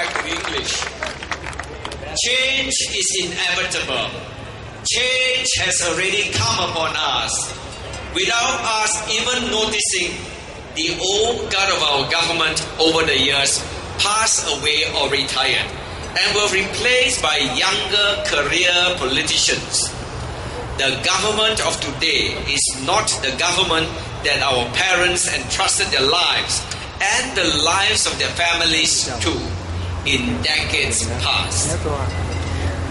back to English. Change is inevitable. Change has already come upon us. Without us even noticing, the old guard of our government over the years passed away or retired and were replaced by younger career politicians. The government of today is not the government that our parents entrusted their lives and the lives of their families to in decades past.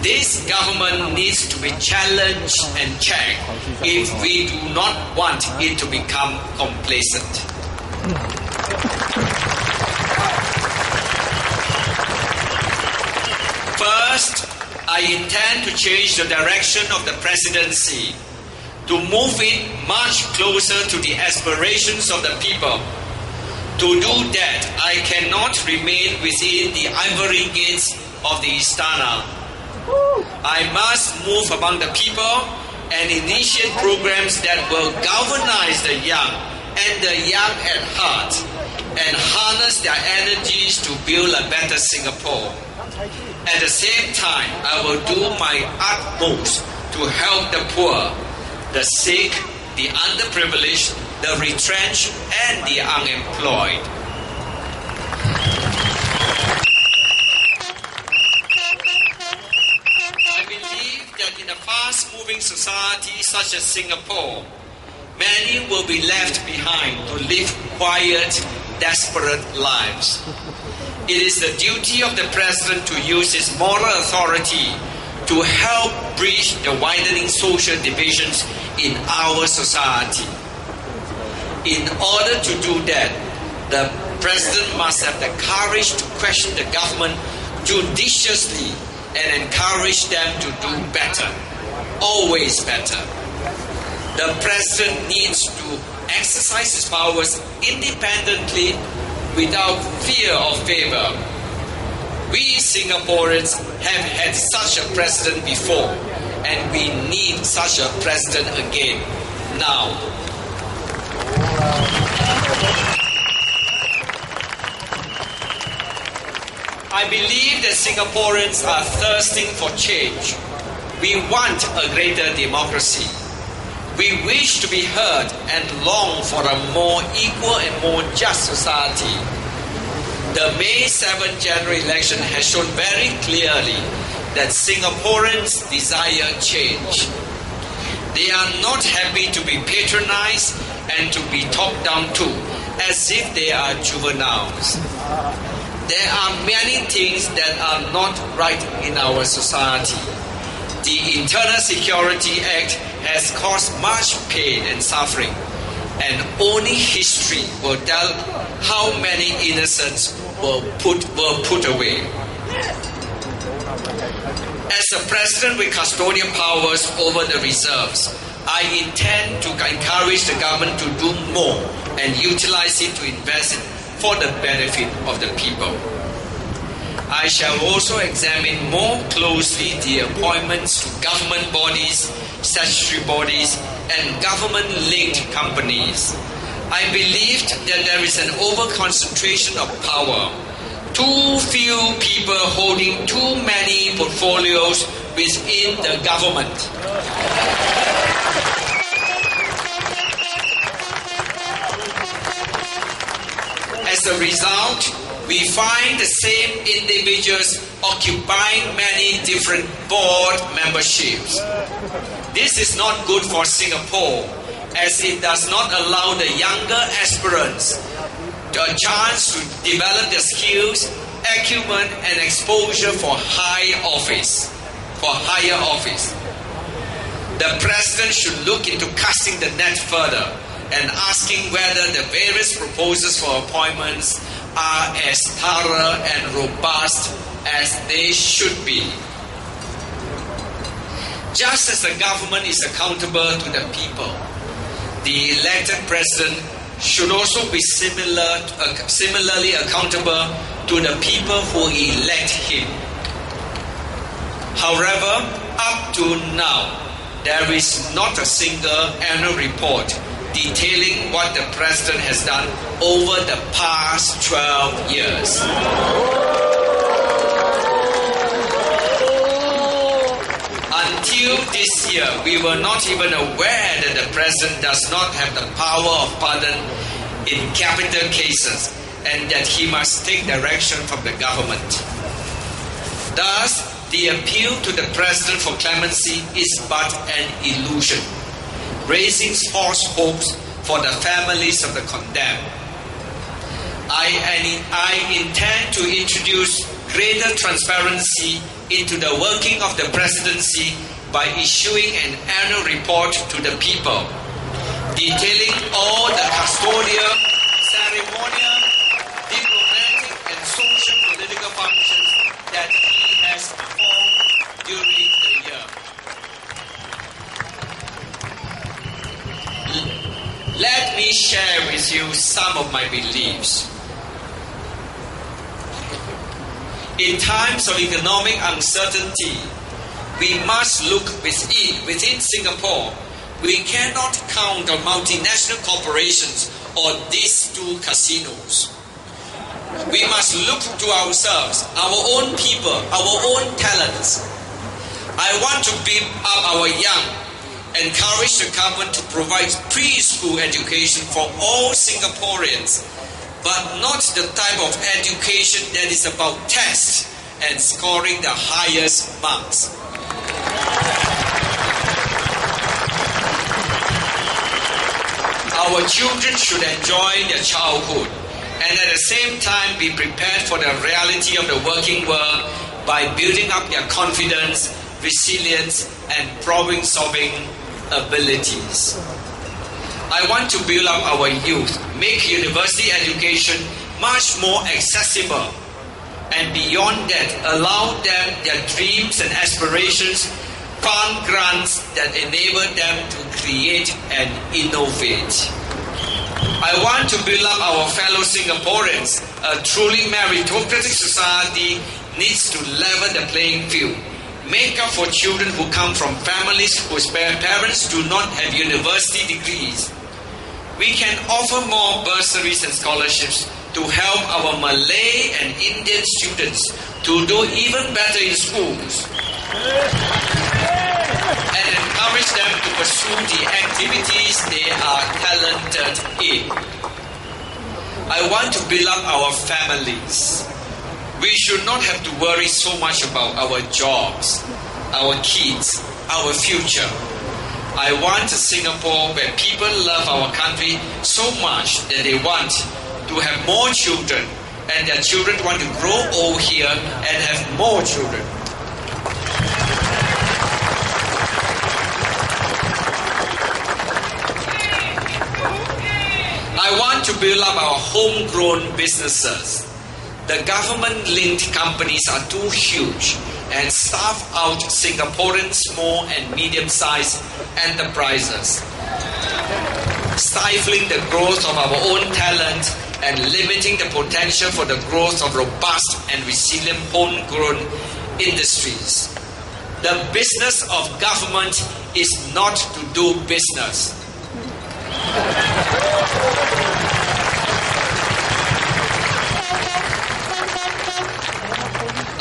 This government needs to be challenged and checked if we do not want it to become complacent. First, I intend to change the direction of the presidency to move it much closer to the aspirations of the people. To do that, I cannot remain within the ivory gates of the Istana. I must move among the people and initiate programs that will galvanize the young and the young at heart and harness their energies to build a better Singapore. At the same time, I will do my utmost to help the poor, the sick, the underprivileged, the retrenched, and the unemployed. I believe that in a fast-moving society such as Singapore, many will be left behind to live quiet, desperate lives. It is the duty of the President to use his moral authority to help bridge the widening social divisions in our society. In order to do that, the President must have the courage to question the government judiciously and encourage them to do better, always better. The President needs to exercise his powers independently without fear or favor. We Singaporeans have had such a president before, and we need such a president again now. I believe that Singaporeans are thirsting for change. We want a greater democracy. We wish to be heard and long for a more equal and more just society. The May 7 general election has shown very clearly that Singaporeans desire change. They are not happy to be patronized and to be talked down to as if they are juveniles. There are many things that are not right in our society. The Internal Security Act has caused much pain and suffering, and only history will tell how many innocents were put away. As a president with custodial powers over the reserves, I intend to encourage the government to do more and utilize it to invest it for the benefit of the people. I shall also examine more closely the appointments to government bodies, statutory bodies, and government-linked companies. I believed that there is an over-concentration of power. Too few people holding too many portfolios within the government. As a result, we find the same individuals occupying many different board memberships. This is not good for Singapore, as it does not allow the younger aspirants a chance to develop their skills, acumen, and exposure for higher office. The President should look into casting the net further and asking whether the various proposals for appointments are as thorough and robust as they should be. Just as the government is accountable to the people, the elected President should also be similarly accountable to the people who elect him. However, up to now, there is not a single annual report detailing what the President has done over the past 12 years. year, we were not even aware that the President does not have the power of pardon in capital cases and that he must take direction from the government. Thus, the appeal to the President for clemency is but an illusion, raising false hopes for the families of the condemned. I intend to introduce greater transparency into the working of the presidency by issuing an annual report to the people, detailing all the custodial, ceremonial, diplomatic, and social political functions that he has performed during the year. Let me share with you some of my beliefs. In times of economic uncertainty, we must look within Singapore. We cannot count on multinational corporations or these two casinos. We must look to ourselves, our own people, our own talents. I want to build up our young, encourage the government to provide preschool education for all Singaporeans, but not the type of education that is about tests and scoring the highest marks. Our children should enjoy their childhood and at the same time be prepared for the reality of the working world by building up their confidence, resilience, and problem-solving abilities. I want to build up our youth, make university education much more accessible, and beyond that, allow them their dreams and aspirations, fund grants that enable them to create and innovate. I want to build up our fellow Singaporeans. A truly meritocratic society needs to level the playing field, make up for children who come from families whose parents do not have university degrees. We can offer more bursaries and scholarships to help our Malay and Indian students to do even better in schools and encourage them to pursue the activities they are talented in. I want to build up our families. We should not have to worry so much about our jobs, our kids, our future. I want a Singapore where people love our country so much that they want to have more children and their children want to grow old here and have more children. I want to build up our homegrown businesses. The government-linked companies are too huge and starve out Singaporean small and medium-sized enterprises, stifling the growth of our own talent and limiting the potential for the growth of robust and resilient homegrown industries. The business of government is not to do business.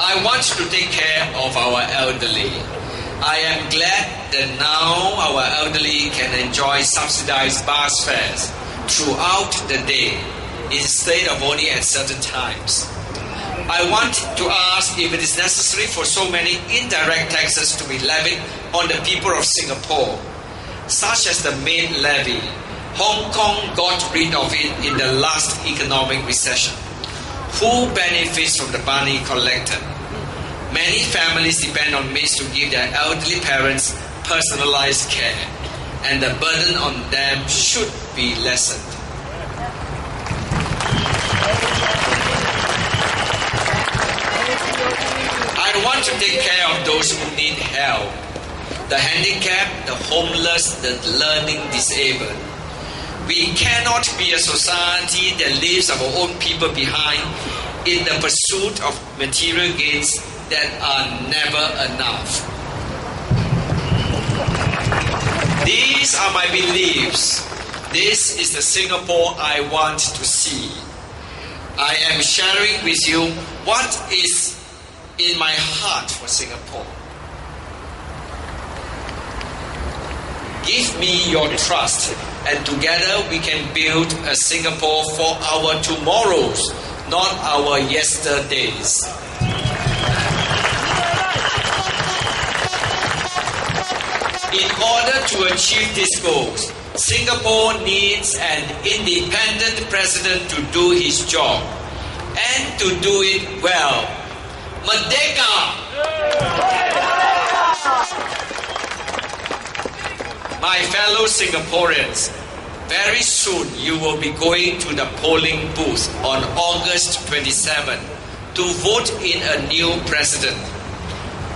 I want to take care of our elderly. I am glad that now our elderly can enjoy subsidized bus fares throughout the day instead of only at certain times. I want to ask if it is necessary for so many indirect taxes to be levied on the people of Singapore, such as the maid levy. Hong Kong got rid of it in the last economic recession. Who benefits from the money collected? Many families depend on maids to give their elderly parents personalized care, and the burden on them should be lessened. I want to take care of those who need help, the handicapped, the homeless, the learning disabled. We cannot be a society that leaves our own people behind in the pursuit of material gains that are never enough. These are my beliefs. This is the Singapore I want to see. I am sharing with you what is in my heart for Singapore. Give me your trust, and together we can build a Singapore for our tomorrows, not our yesterdays. In order to achieve these goals, Singapore needs an independent president to do his job and to do it well. Merdeka! My fellow Singaporeans, very soon you will be going to the polling booth on August 27 to vote in a new president.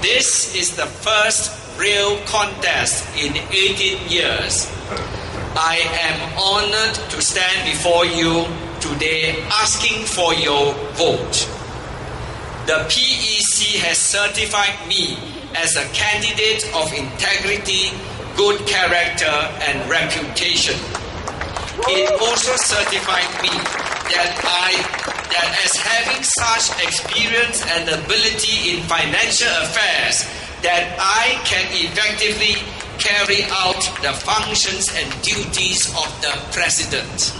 This is the first real contest in 18 years. I am honored to stand before you today asking for your vote. The PEC has certified me as a candidate of integrity, good character and reputation. It also certified me that as having such experience and ability in financial affairs, that I can effectively carry out the functions and duties of the president.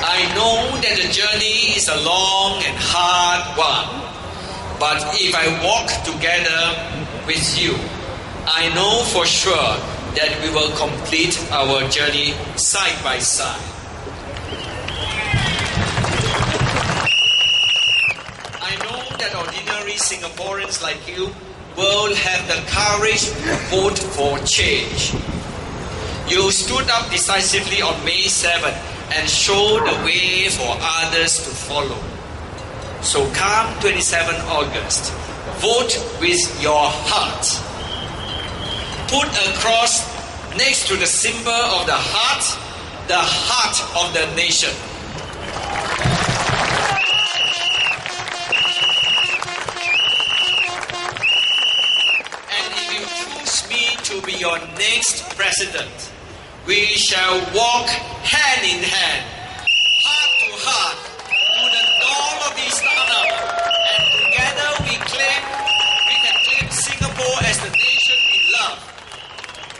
I know that the journey is a long and hard one, but if I walk together with you, I know for sure that we will complete our journey side by side. I know that ordinary Singaporeans like you will have the courage to vote for change. You stood up decisively on May 7th and show the way for others to follow. So come 27 August, vote with your heart. Put a cross next to the symbol of the heart of the nation. And if you choose me to be your next president, we shall walk hand in hand, heart to heart, to the dawn of the Istana, and together we can claim Singapore as the nation we love,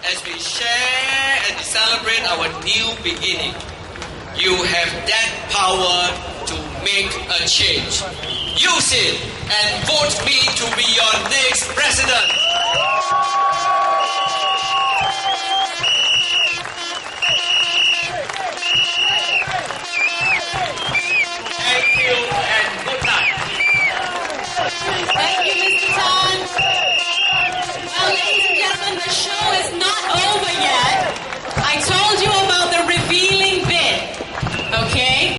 as we share and celebrate our new beginning. You have that power to make a change. Use it and vote me to be your next president.